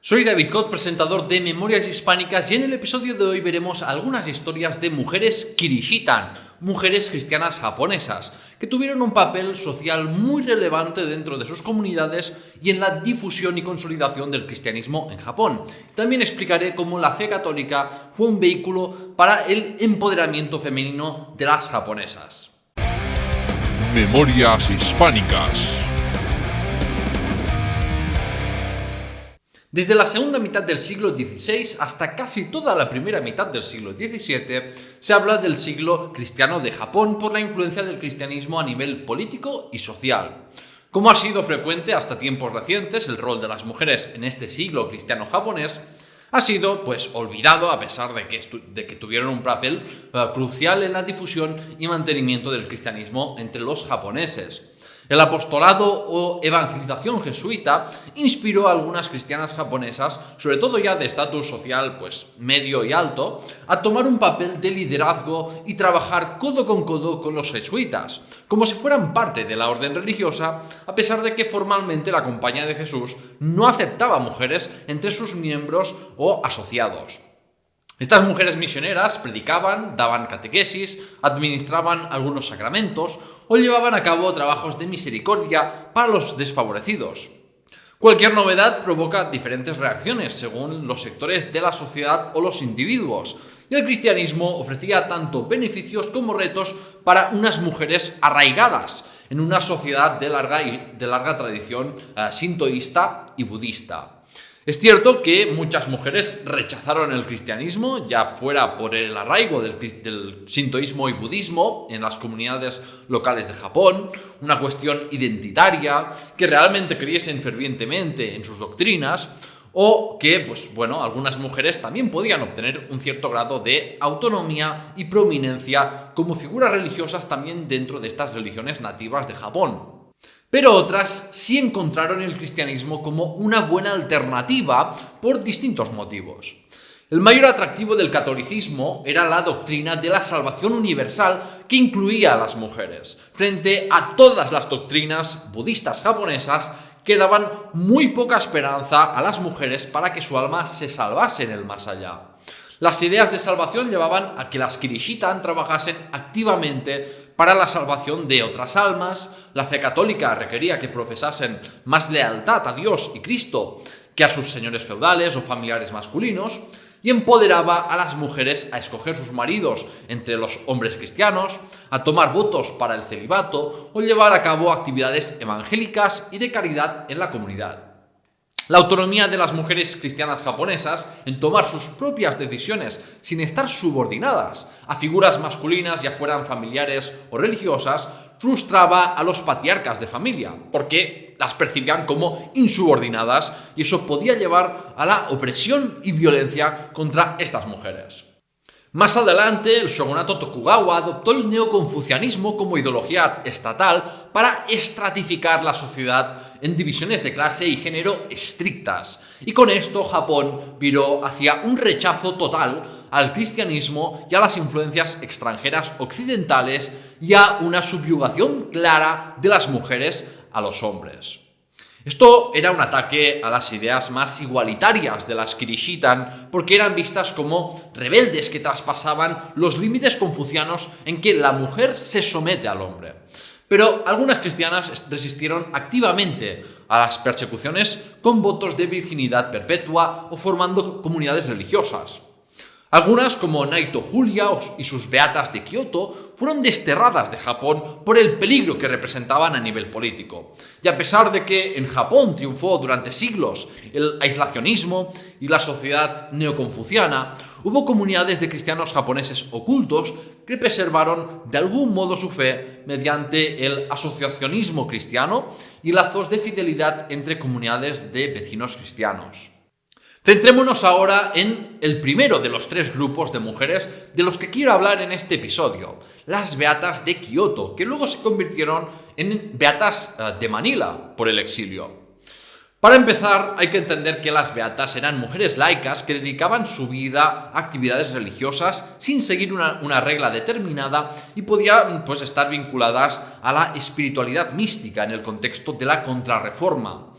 Soy David Cot, presentador de Memorias Hispánicas, y en el episodio de hoy veremos algunas historias de mujeres Kirishitan, mujeres cristianas japonesas, que tuvieron un papel social muy relevante dentro de sus comunidades y en la difusión y consolidación del cristianismo en Japón. También explicaré cómo la fe católica fue un vehículo para el empoderamiento femenino de las japonesas. Memorias Hispánicas. Desde la segunda mitad del siglo XVI hasta casi toda la primera mitad del siglo XVII se habla del siglo cristiano de Japón por la influencia del cristianismo a nivel político y social. Como ha sido frecuente hasta tiempos recientes, el rol de las mujeres en este siglo cristiano japonés ha sido olvidado a pesar de que tuvieron un papel crucial en la difusión y mantenimiento del cristianismo entre los japoneses. El apostolado o evangelización jesuita inspiró a algunas cristianas japonesas, sobre todo ya de estatus social medio y alto, a tomar un papel de liderazgo y trabajar codo con los jesuitas, como si fueran parte de la orden religiosa, a pesar de que formalmente la Compañía de Jesús no aceptaba mujeres entre sus miembros o asociados. Estas mujeres misioneras predicaban, daban catequesis, administraban algunos sacramentos o llevaban a cabo trabajos de misericordia para los desfavorecidos. Cualquier novedad provoca diferentes reacciones según los sectores de la sociedad o los individuos, y el cristianismo ofrecía tanto beneficios como retos para unas mujeres arraigadas en una sociedad de larga tradición sintoísta y budista. Es cierto que muchas mujeres rechazaron el cristianismo, ya fuera por el arraigo del sintoísmo y budismo en las comunidades locales de Japón, una cuestión identitaria, que realmente creyesen fervientemente en sus doctrinas, o que, algunas mujeres también podían obtener un cierto grado de autonomía y prominencia como figuras religiosas también dentro de estas religiones nativas de Japón. Pero otras sí encontraron el cristianismo como una buena alternativa por distintos motivos. El mayor atractivo del catolicismo era la doctrina de la salvación universal que incluía a las mujeres, frente a todas las doctrinas budistas japonesas que daban muy poca esperanza a las mujeres para que su alma se salvase en el más allá. Las ideas de salvación llevaban a que las Kirishitan trabajasen activamente para la salvación de otras almas. La fe católica requería que profesasen más lealtad a Dios y Cristo que a sus señores feudales o familiares masculinos, y empoderaba a las mujeres a escoger sus maridos entre los hombres cristianos, a tomar votos para el celibato o llevar a cabo actividades evangélicas y de caridad en la comunidad. La autonomía de las mujeres cristianas japonesas en tomar sus propias decisiones sin estar subordinadas a figuras masculinas, ya fueran familiares o religiosas, frustraba a los patriarcas de familia, porque las percibían como insubordinadas, y eso podía llevar a la opresión y violencia contra estas mujeres. Más adelante, el shogunato Tokugawa adoptó el neoconfucianismo como ideología estatal para estratificar la sociedad en divisiones de clase y género estrictas, y con esto Japón viró hacia un rechazo total al cristianismo y a las influencias extranjeras occidentales y a una subyugación clara de las mujeres a los hombres. Esto era un ataque a las ideas más igualitarias de las Kirishitan, porque eran vistas como rebeldes que traspasaban los límites confucianos en que la mujer se somete al hombre. Pero algunas cristianas resistieron activamente a las persecuciones con votos de virginidad perpetua o formando comunidades religiosas. Algunas, como Naito Julia y sus beatas de Kioto, fueron desterradas de Japón por el peligro que representaban a nivel político. Y a pesar de que en Japón triunfó durante siglos el aislacionismo y la sociedad neoconfuciana, hubo comunidades de cristianos japoneses ocultos que preservaron de algún modo su fe mediante el asociacionismo cristiano y lazos de fidelidad entre comunidades de vecinos cristianos. Centrémonos ahora en el primero de los tres grupos de mujeres de los que quiero hablar en este episodio, las beatas de Kioto, que luego se convirtieron en beatas de Manila por el exilio. Para empezar, hay que entender que las beatas eran mujeres laicas que dedicaban su vida a actividades religiosas sin seguir una regla determinada y podían estar vinculadas a la espiritualidad mística en el contexto de la Contrarreforma.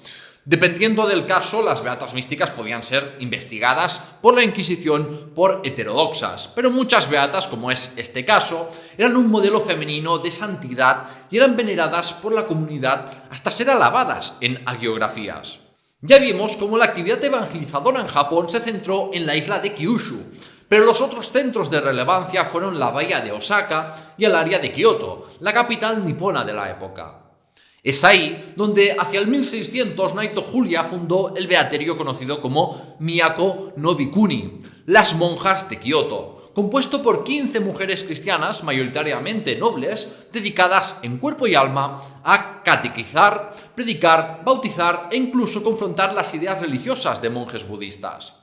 Dependiendo del caso, las beatas místicas podían ser investigadas por la Inquisición por heterodoxas, pero muchas beatas, como es este caso, eran un modelo femenino de santidad y eran veneradas por la comunidad hasta ser alabadas en hagiografías. Ya vimos cómo la actividad evangelizadora en Japón se centró en la isla de Kyushu, pero los otros centros de relevancia fueron la bahía de Osaka y el área de Kioto, la capital nipona de la época. Es ahí donde hacia el 1600 Naito Julia fundó el beaterio conocido como Miyako no Bikuni, las monjas de Kioto, compuesto por 15 mujeres cristianas, mayoritariamente nobles, dedicadas en cuerpo y alma a catequizar, predicar, bautizar e incluso confrontar las ideas religiosas de monjes budistas.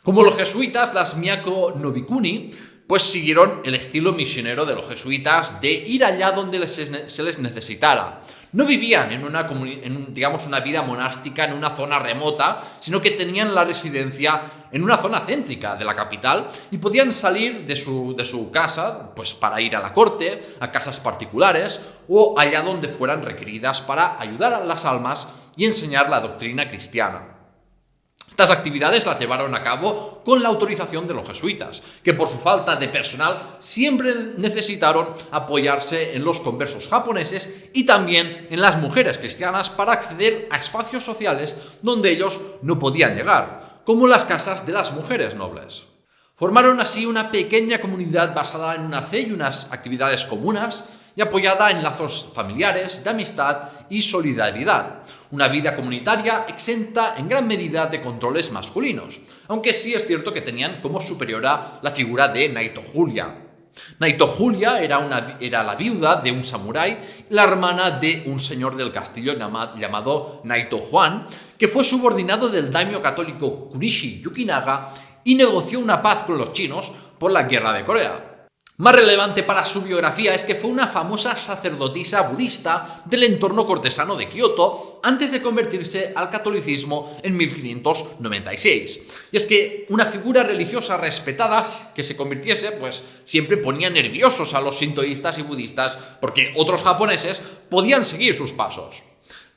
Como los jesuitas, las Miyako no Bikuni pues siguieron el estilo misionero de los jesuitas de ir allá donde se les necesitara. No vivían en una vida monástica en una zona remota, sino que tenían la residencia en una zona céntrica de la capital y podían salir de su casa pues para ir a la corte, a casas particulares o allá donde fueran requeridas para ayudar a las almas y enseñar la doctrina cristiana. Estas actividades las llevaron a cabo con la autorización de los jesuitas, que por su falta de personal siempre necesitaron apoyarse en los conversos japoneses y también en las mujeres cristianas para acceder a espacios sociales donde ellos no podían llegar, como las casas de las mujeres nobles. Formaron así una pequeña comunidad basada en una fe y unas actividades comunes y apoyada en lazos familiares, de amistad y solidaridad. Una vida comunitaria exenta en gran medida de controles masculinos, aunque sí es cierto que tenían como superiora la figura de Naito Julia. Naito Julia era la viuda de un samurái y la hermana de un señor del castillo llamado Naito Juan, que fue subordinado del daimyo católico Kunishi Yukinaga y negoció una paz con los chinos por la guerra de Corea. Más relevante para su biografía es que fue una famosa sacerdotisa budista del entorno cortesano de Kioto antes de convertirse al catolicismo en 1596. Y es que una figura religiosa respetada que se convirtiese, pues siempre ponía nerviosos a los sintoístas y budistas porque otros japoneses podían seguir sus pasos.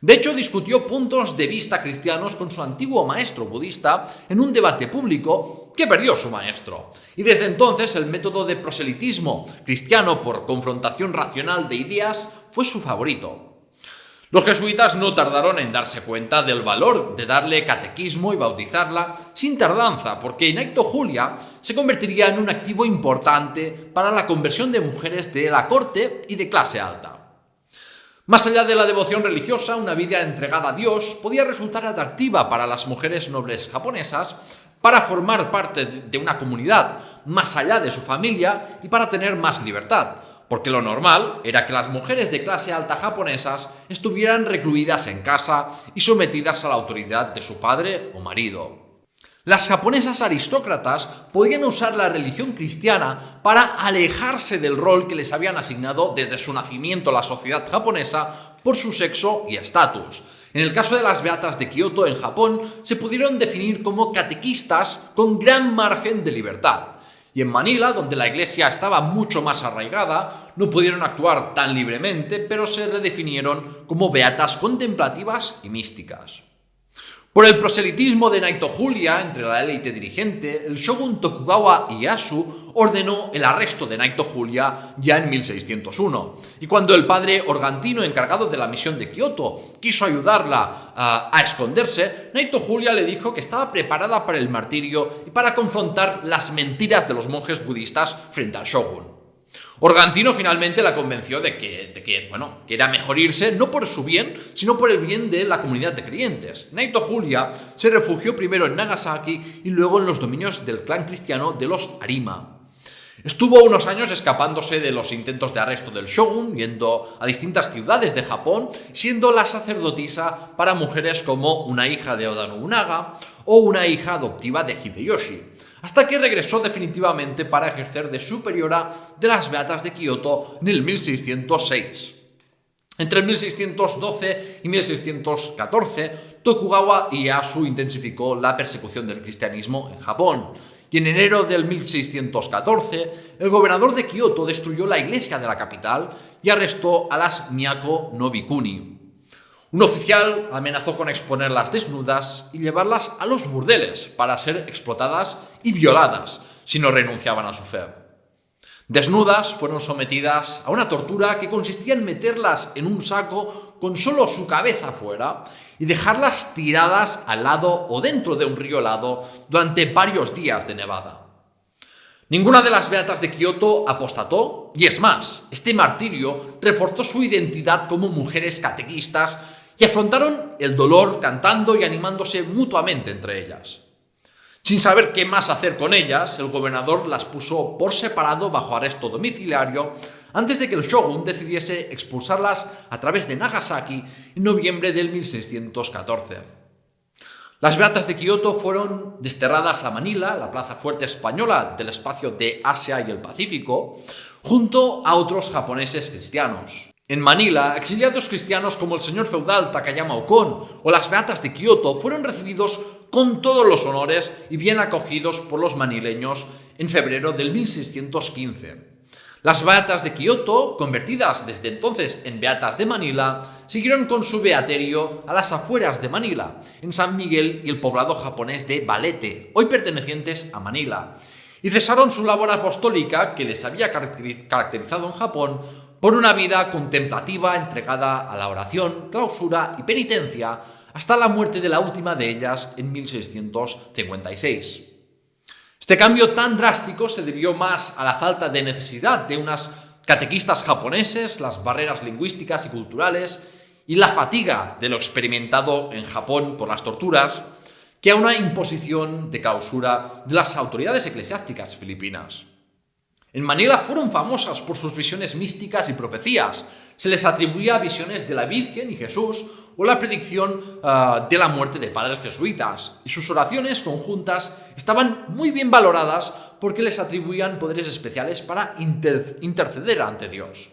De hecho, discutió puntos de vista cristianos con su antiguo maestro budista en un debate público que perdió su maestro. Y desde entonces el método de proselitismo cristiano por confrontación racional de ideas fue su favorito. Los jesuitas no tardaron en darse cuenta del valor de darle catequismo y bautizarla sin tardanza, porque Naito Julia se convertiría en un activo importante para la conversión de mujeres de la corte y de clase alta. Más allá de la devoción religiosa, una vida entregada a Dios podía resultar atractiva para las mujeres nobles japonesas para formar parte de una comunidad más allá de su familia y para tener más libertad, porque lo normal era que las mujeres de clase alta japonesas estuvieran recluidas en casa y sometidas a la autoridad de su padre o marido. Las japonesas aristócratas podían usar la religión cristiana para alejarse del rol que les habían asignado desde su nacimiento la sociedad japonesa por su sexo y estatus. En el caso de las beatas de Kioto en Japón, se pudieron definir como catequistas con gran margen de libertad. Y en Manila, donde la iglesia estaba mucho más arraigada, no pudieron actuar tan libremente, pero se redefinieron como beatas contemplativas y místicas. Por el proselitismo de Naito Julia entre la élite dirigente, el shogun Tokugawa Ieyasu ordenó el arresto de Naito Julia ya en 1601. Y cuando el padre Organtino, encargado de la misión de Kioto, quiso ayudarla a esconderse, Naito Julia le dijo que estaba preparada para el martirio y para confrontar las mentiras de los monjes budistas frente al shogun. Organtino finalmente la convenció de que era mejor irse no por su bien, sino por el bien de la comunidad de creyentes. Naito Julia se refugió primero en Nagasaki y luego en los dominios del clan cristiano de los Arima. Estuvo unos años escapándose de los intentos de arresto del shogun, yendo a distintas ciudades de Japón, siendo la sacerdotisa para mujeres como una hija de Oda Nobunaga o una hija adoptiva de Hideyoshi, hasta que regresó definitivamente para ejercer de superiora de las beatas de Kioto en el 1606. Entre el 1612 y 1614, Tokugawa Ieyasu intensificó la persecución del cristianismo en Japón, y en enero del 1614, el gobernador de Kioto destruyó la iglesia de la capital y arrestó a las Miyako no Bikuni. Un oficial amenazó con exponerlas desnudas y llevarlas a los burdeles para ser explotadas y violadas si no renunciaban a su fe. Desnudas, fueron sometidas a una tortura que consistía en meterlas en un saco con solo su cabeza fuera y dejarlas tiradas al lado o dentro de un río helado durante varios días de nevada. Ninguna de las beatas de Kioto apostató, y es más, este martirio reforzó su identidad como mujeres catequistas y afrontaron el dolor cantando y animándose mutuamente entre ellas. Sin saber qué más hacer con ellas, el gobernador las puso por separado bajo arresto domiciliario antes de que el shogun decidiese expulsarlas a través de Nagasaki en noviembre del 1614. Las beatas de Kioto fueron desterradas a Manila, la plaza fuerte española del espacio de Asia y el Pacífico, junto a otros japoneses cristianos. En Manila, exiliados cristianos como el señor feudal Takayama Okon o las beatas de Kioto fueron recibidos con todos los honores y bien acogidos por los manileños en febrero del 1615. Las beatas de Kioto, convertidas desde entonces en beatas de Manila, siguieron con su beaterio a las afueras de Manila, en San Miguel y el poblado japonés de Valete, hoy pertenecientes a Manila, y cesaron su labor apostólica que les había caracterizado en Japón por una vida contemplativa entregada a la oración, clausura y penitencia hasta la muerte de la última de ellas en 1656. Este cambio tan drástico se debió más a la falta de necesidad de unas catequistas japoneses, las barreras lingüísticas y culturales y la fatiga de lo experimentado en Japón por las torturas, que a una imposición de clausura de las autoridades eclesiásticas filipinas. En Manila fueron famosas por sus visiones místicas y profecías. Se les atribuía visiones de la Virgen y Jesús o la predicción de la muerte de padres jesuitas, y sus oraciones conjuntas estaban muy bien valoradas porque les atribuían poderes especiales para interceder ante Dios.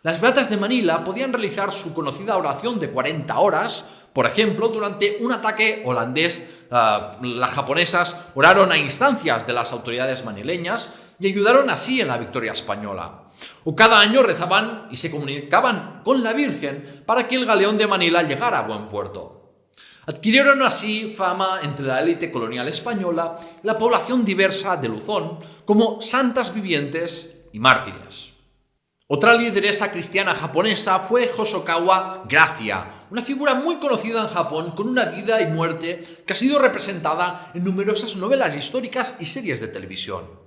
Las beatas de Manila podían realizar su conocida oración de 40 horas, por ejemplo, durante un ataque holandés. Las japonesas oraron a instancias de las autoridades manileñas y ayudaron así en la victoria española. O cada año rezaban y se comunicaban con la Virgen para que el galeón de Manila llegara a buen puerto. Adquirieron así fama entre la élite colonial española y la población diversa de Luzón como santas vivientes y mártires. Otra lideresa cristiana japonesa fue Hosokawa Gracia, una figura muy conocida en Japón con una vida y muerte que ha sido representada en numerosas novelas históricas y series de televisión.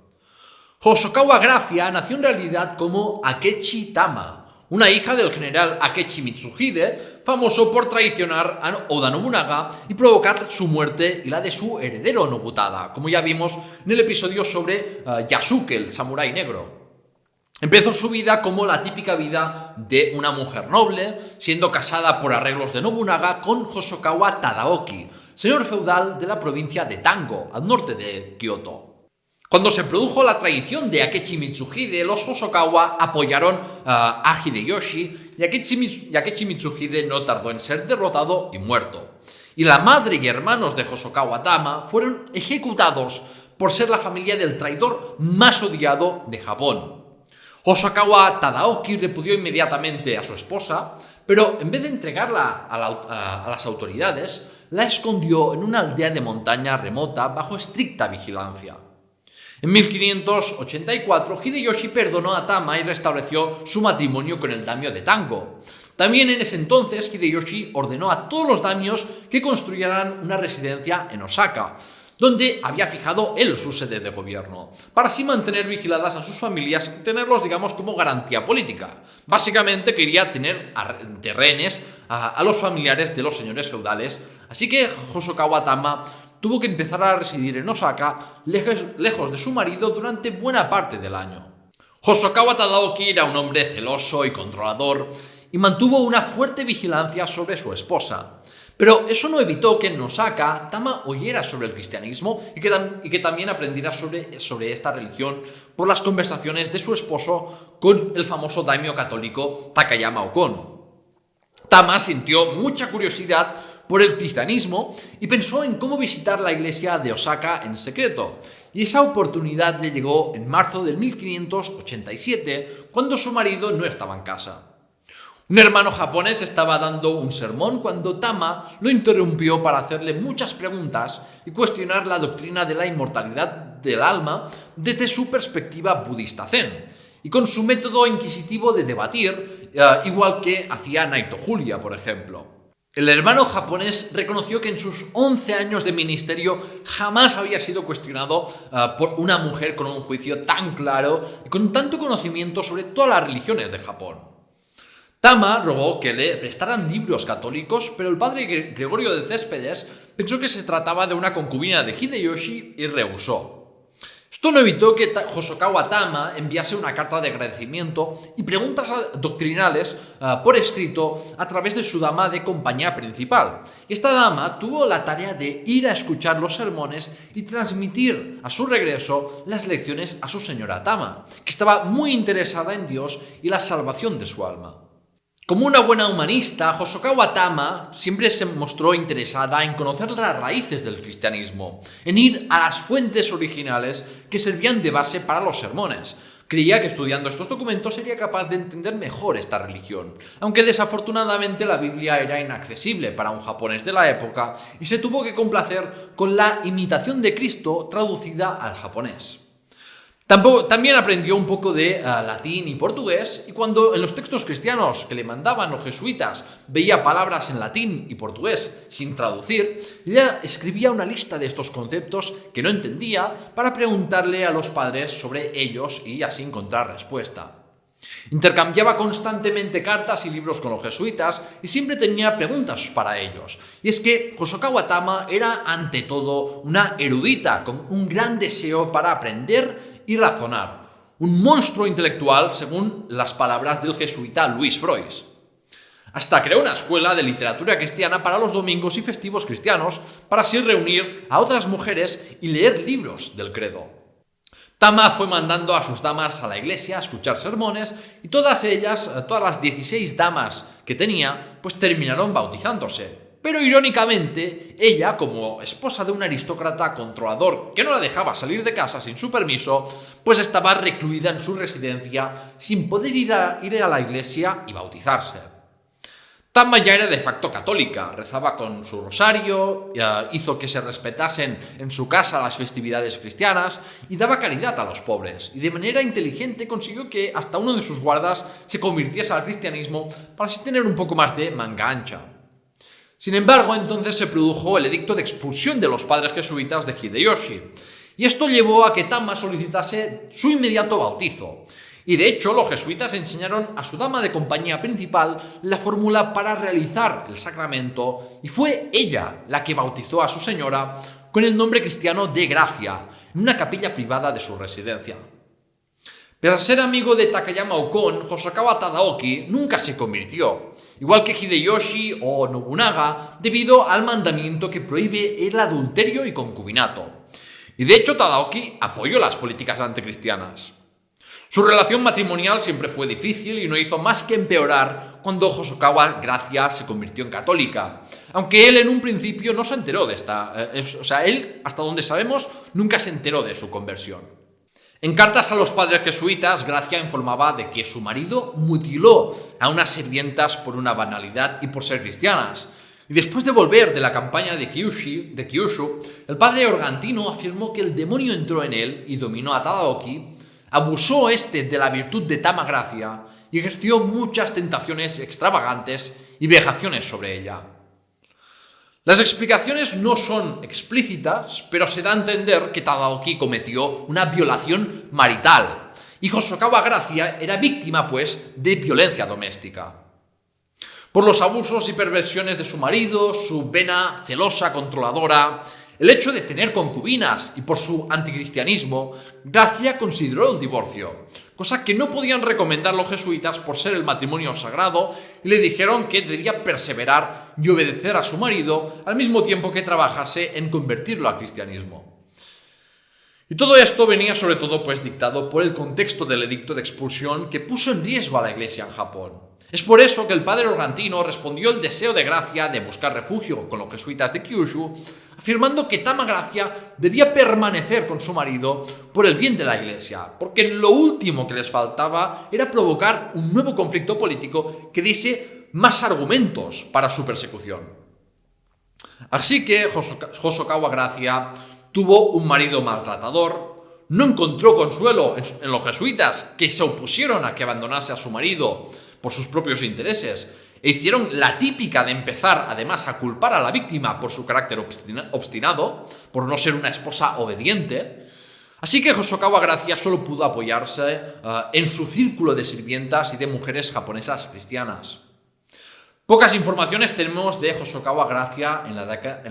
Hosokawa Gracia nació en realidad como Akechi Tama, una hija del general Akechi Mitsuhide, famoso por traicionar a Oda Nobunaga y provocar su muerte y la de su heredero Nobutada, como ya vimos en el episodio sobre Yasuke, el samurái negro. Empezó su vida como la típica vida de una mujer noble, siendo casada por arreglos de Nobunaga con Hosokawa Tadaoki, señor feudal de la provincia de Tango, al norte de Kioto. Cuando se produjo la traición de Akechi Mitsuhide, los Hosokawa apoyaron a Hideyoshi y Akechi Mitsuhide no tardó en ser derrotado y muerto. Y la madre y hermanos de Hosokawa Tama fueron ejecutados por ser la familia del traidor más odiado de Japón. Hosokawa Tadaoki repudió inmediatamente a su esposa, pero en vez de entregarla a las autoridades, la escondió en una aldea de montaña remota bajo estricta vigilancia. En 1584, Hideyoshi perdonó a Tama y restableció su matrimonio con el daimyo de Tango. También en ese entonces, Hideyoshi ordenó a todos los daimyos que construyeran una residencia en Osaka, donde había fijado él su sede de gobierno, para así mantener vigiladas a sus familias y tenerlos, digamos, como garantía política. Básicamente quería tener de rehenes a los familiares de los señores feudales, así que Hosokawa Tama tuvo que empezar a residir en Osaka, lejos de su marido, durante buena parte del año. Hosokawa Tadaoki era un hombre celoso y controlador, y mantuvo una fuerte vigilancia sobre su esposa. Pero eso no evitó que en Osaka Tama oyera sobre el cristianismo y que también aprendiera sobre esta religión por las conversaciones de su esposo con el famoso daimyo católico Takayama Okon. Tama sintió mucha curiosidad por el cristianismo y pensó en cómo visitar la iglesia de Osaka en secreto. Y esa oportunidad le llegó en marzo de 1587, cuando su marido no estaba en casa. Un hermano japonés estaba dando un sermón cuando Tama lo interrumpió para hacerle muchas preguntas y cuestionar la doctrina de la inmortalidad del alma desde su perspectiva budista zen y con su método inquisitivo de debatir, igual que hacía Naito Julia, por ejemplo. El hermano japonés reconoció que en sus 11 años de ministerio jamás había sido cuestionado por una mujer con un juicio tan claro y con tanto conocimiento sobre todas las religiones de Japón. Tama rogó que le prestaran libros católicos, pero el padre Gregorio de Céspedes pensó que se trataba de una concubina de Hideyoshi y rehusó. Esto no evitó que Hosokawa Tama enviase una carta de agradecimiento y preguntas doctrinales por escrito a través de su dama de compañía principal. Esta dama tuvo la tarea de ir a escuchar los sermones y transmitir a su regreso las lecciones a su señora Tama, que estaba muy interesada en Dios y la salvación de su alma. Como una buena humanista, Hosokawa Tama siempre se mostró interesada en conocer las raíces del cristianismo, en ir a las fuentes originales que servían de base para los sermones. Creía que estudiando estos documentos sería capaz de entender mejor esta religión, aunque desafortunadamente la Biblia era inaccesible para un japonés de la época y se tuvo que complacer con la imitación de Cristo traducida al japonés. También aprendió un poco de latín y portugués, y cuando en los textos cristianos que le mandaban los jesuitas veía palabras en latín y portugués sin traducir, ella escribía una lista de estos conceptos que no entendía para preguntarle a los padres sobre ellos y así encontrar respuesta. Intercambiaba constantemente cartas y libros con los jesuitas y siempre tenía preguntas para ellos. Y es que Hosokawa Tama era ante todo una erudita con un gran deseo para aprender y razonar, un monstruo intelectual según las palabras del jesuita Luis Frois. Hasta creó una escuela de literatura cristiana para los domingos y festivos cristianos para así reunir a otras mujeres y leer libros del credo. Tama fue mandando a sus damas a la iglesia a escuchar sermones y todas las 16 damas que tenía, pues terminaron bautizándose. Pero irónicamente, ella, como esposa de un aristócrata controlador que no la dejaba salir de casa sin su permiso, pues estaba recluida en su residencia sin poder ir a la iglesia y bautizarse. Tama ya era de facto católica, rezaba con su rosario, hizo que se respetasen en su casa las festividades cristianas y daba caridad a los pobres, y de manera inteligente consiguió que hasta uno de sus guardas se convirtiese al cristianismo para así tener un poco más de manga ancha. Sin embargo, entonces se produjo el edicto de expulsión de los padres jesuitas de Hideyoshi, y esto llevó a que Tama solicitase su inmediato bautizo. Y de hecho, los jesuitas enseñaron a su dama de compañía principal la fórmula para realizar el sacramento, y fue ella la que bautizó a su señora con el nombre cristiano de Gracia, en una capilla privada de su residencia. Pese a ser amigo de Takayama Okon, Hosokawa Tadaoki nunca se convirtió, igual que Hideyoshi o Nobunaga, debido al mandamiento que prohíbe el adulterio y concubinato. Y de hecho Tadaoki apoyó las políticas anticristianas. Su relación matrimonial siempre fue difícil y no hizo más que empeorar cuando Hosokawa Gracia se convirtió en católica, aunque él en un principio no se enteró de él, hasta donde sabemos, nunca se enteró de su conversión. En cartas a los padres jesuitas, Gracia informaba de que su marido mutiló a unas sirvientas por una banalidad y por ser cristianas. Y después de volver de la campaña de Kyushu, el padre Organtino afirmó que el demonio entró en él y dominó a Tadaoki, abusó de la virtud de Tama Gracia y ejerció muchas tentaciones extravagantes y vejaciones sobre ella. Las explicaciones no son explícitas, pero se da a entender que Tadaoki cometió una violación marital y Hosokawa Gracia era víctima, pues, de violencia doméstica. Por los abusos y perversiones de su marido, su vena celosa, controladora, el hecho de tener concubinas y por su anticristianismo, Gracia consideró el divorcio, cosa que no podían recomendar los jesuitas por ser el matrimonio sagrado, y le dijeron que debía perseverar y obedecer a su marido al mismo tiempo que trabajase en convertirlo al cristianismo. Y todo esto venía sobre todo dictado por el contexto del edicto de expulsión que puso en riesgo a la Iglesia en Japón. Es por eso que el padre Organtino respondió el deseo de Gracia de buscar refugio con los jesuitas de Kyushu, afirmando que Tama Gracia debía permanecer con su marido por el bien de la Iglesia, porque lo último que les faltaba era provocar un nuevo conflicto político que diese más argumentos para su persecución. Así que Hosokawa Gracia tuvo un marido maltratador, no encontró consuelo en los jesuitas que se opusieron a que abandonase a su marido por sus propios intereses e hicieron la típica de empezar además a culpar a la víctima por su carácter obstinado, por no ser una esposa obediente. Así que Hosokawa Gracia solo pudo apoyarse en su círculo de sirvientas y de mujeres japonesas cristianas. Pocas informaciones tenemos de Hosokawa Gracia en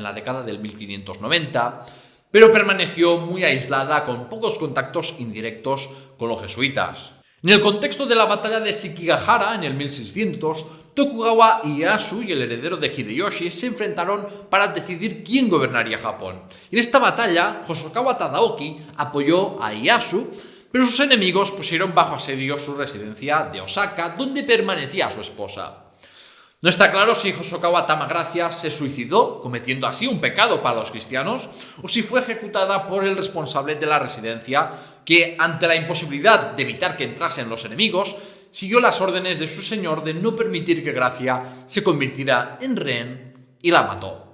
la década del 1590, pero permaneció muy aislada con pocos contactos indirectos con los jesuitas. En el contexto de la batalla de Sekigahara en el 1600, Tokugawa Ieyasu y el heredero de Hideyoshi se enfrentaron para decidir quién gobernaría Japón. En esta batalla, Hosokawa Tadaoki apoyó a Ieyasu, pero sus enemigos pusieron bajo asedio su residencia de Osaka, donde permanecía su esposa. No está claro si Hosokawa Tama Gracia se suicidó, cometiendo así un pecado para los cristianos, o si fue ejecutada por el responsable de la residencia, que, ante la imposibilidad de evitar que entrasen los enemigos, siguió las órdenes de su señor de no permitir que Gracia se convirtiera en rehén y la mató.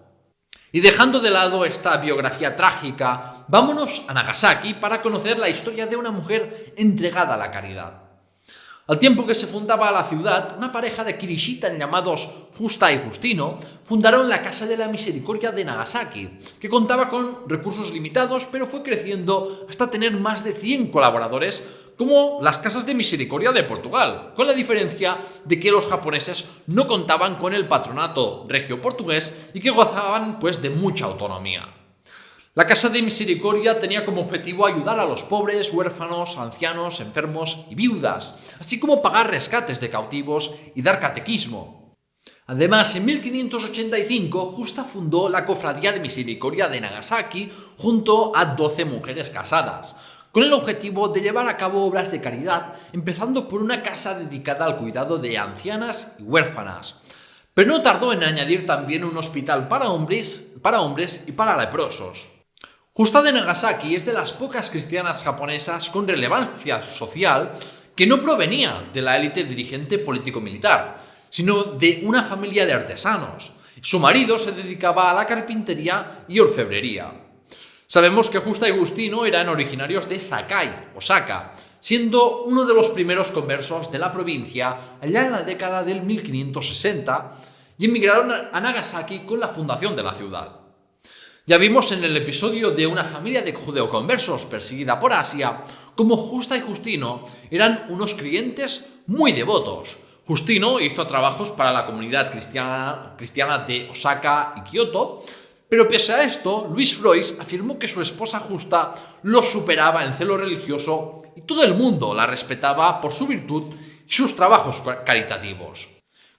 Y dejando de lado esta biografía trágica, vámonos a Nagasaki para conocer la historia de una mujer entregada a la caridad. Al tiempo que se fundaba la ciudad, una pareja de Kirishitan llamados Justa y Justino fundaron la Casa de la Misericordia de Nagasaki, que contaba con recursos limitados, pero fue creciendo hasta tener más de 100 colaboradores, como las Casas de Misericordia de Portugal, con la diferencia de que los japoneses no contaban con el patronato regio portugués y que gozaban de mucha autonomía. La Casa de Misericordia tenía como objetivo ayudar a los pobres, huérfanos, ancianos, enfermos y viudas, así como pagar rescates de cautivos y dar catequismo. Además, en 1585, Justa fundó la Cofradía de Misericordia de Nagasaki junto a 12 mujeres casadas, con el objetivo de llevar a cabo obras de caridad, empezando por una casa dedicada al cuidado de ancianas y huérfanas. Pero no tardó en añadir también un hospital para hombres y para leprosos. Justa de Nagasaki es de las pocas cristianas japonesas con relevancia social que no provenía de la élite dirigente político-militar, sino de una familia de artesanos. Su marido se dedicaba a la carpintería y orfebrería. Sabemos que Justa y Justino eran originarios de Sakai, Osaka, siendo uno de los primeros conversos de la provincia allá en la década del 1560 y emigraron a Nagasaki con la fundación de la ciudad. Ya vimos en el episodio de una familia de judeoconversos perseguida por Asia cómo Justa y Justino eran unos creyentes muy devotos. Justino hizo trabajos para la comunidad cristiana de Osaka y Kioto, pero pese a esto, Louis Frois afirmó que su esposa Justa lo superaba en celo religioso y todo el mundo la respetaba por su virtud y sus trabajos caritativos.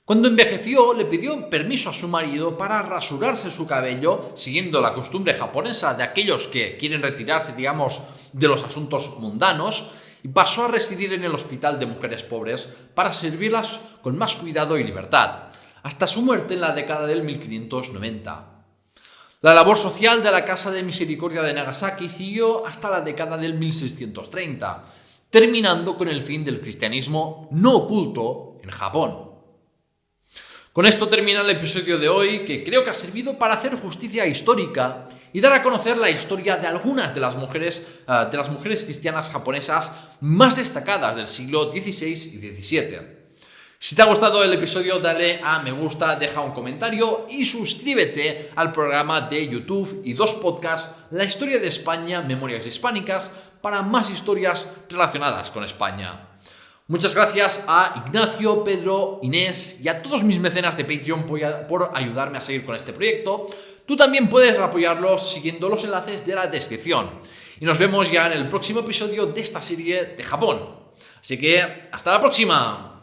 Cuando envejeció, le pidió permiso a su marido para rasurarse su cabello, siguiendo la costumbre japonesa de aquellos que quieren retirarse, de los asuntos mundanos, y pasó a residir en el hospital de mujeres pobres para servirlas con más cuidado y libertad, hasta su muerte en la década del 1590. La labor social de la Casa de Misericordia de Nagasaki siguió hasta la década del 1630, terminando con el fin del cristianismo no oculto en Japón. Con esto termina el episodio de hoy, que creo que ha servido para hacer justicia histórica y dar a conocer la historia de algunas de las mujeres cristianas japonesas más destacadas del siglo XVI y XVII. Si te ha gustado el episodio, dale a me gusta, deja un comentario y suscríbete al programa de YouTube y 2 podcasts, La Historia de España, Memorias Hispánicas, para más historias relacionadas con España. Muchas gracias a Ignacio, Pedro, Inés y a todos mis mecenas de Patreon por ayudarme a seguir con este proyecto. Tú también puedes apoyarlos siguiendo los enlaces de la descripción. Y nos vemos ya en el próximo episodio de esta serie de Japón. Así que, ¡hasta la próxima!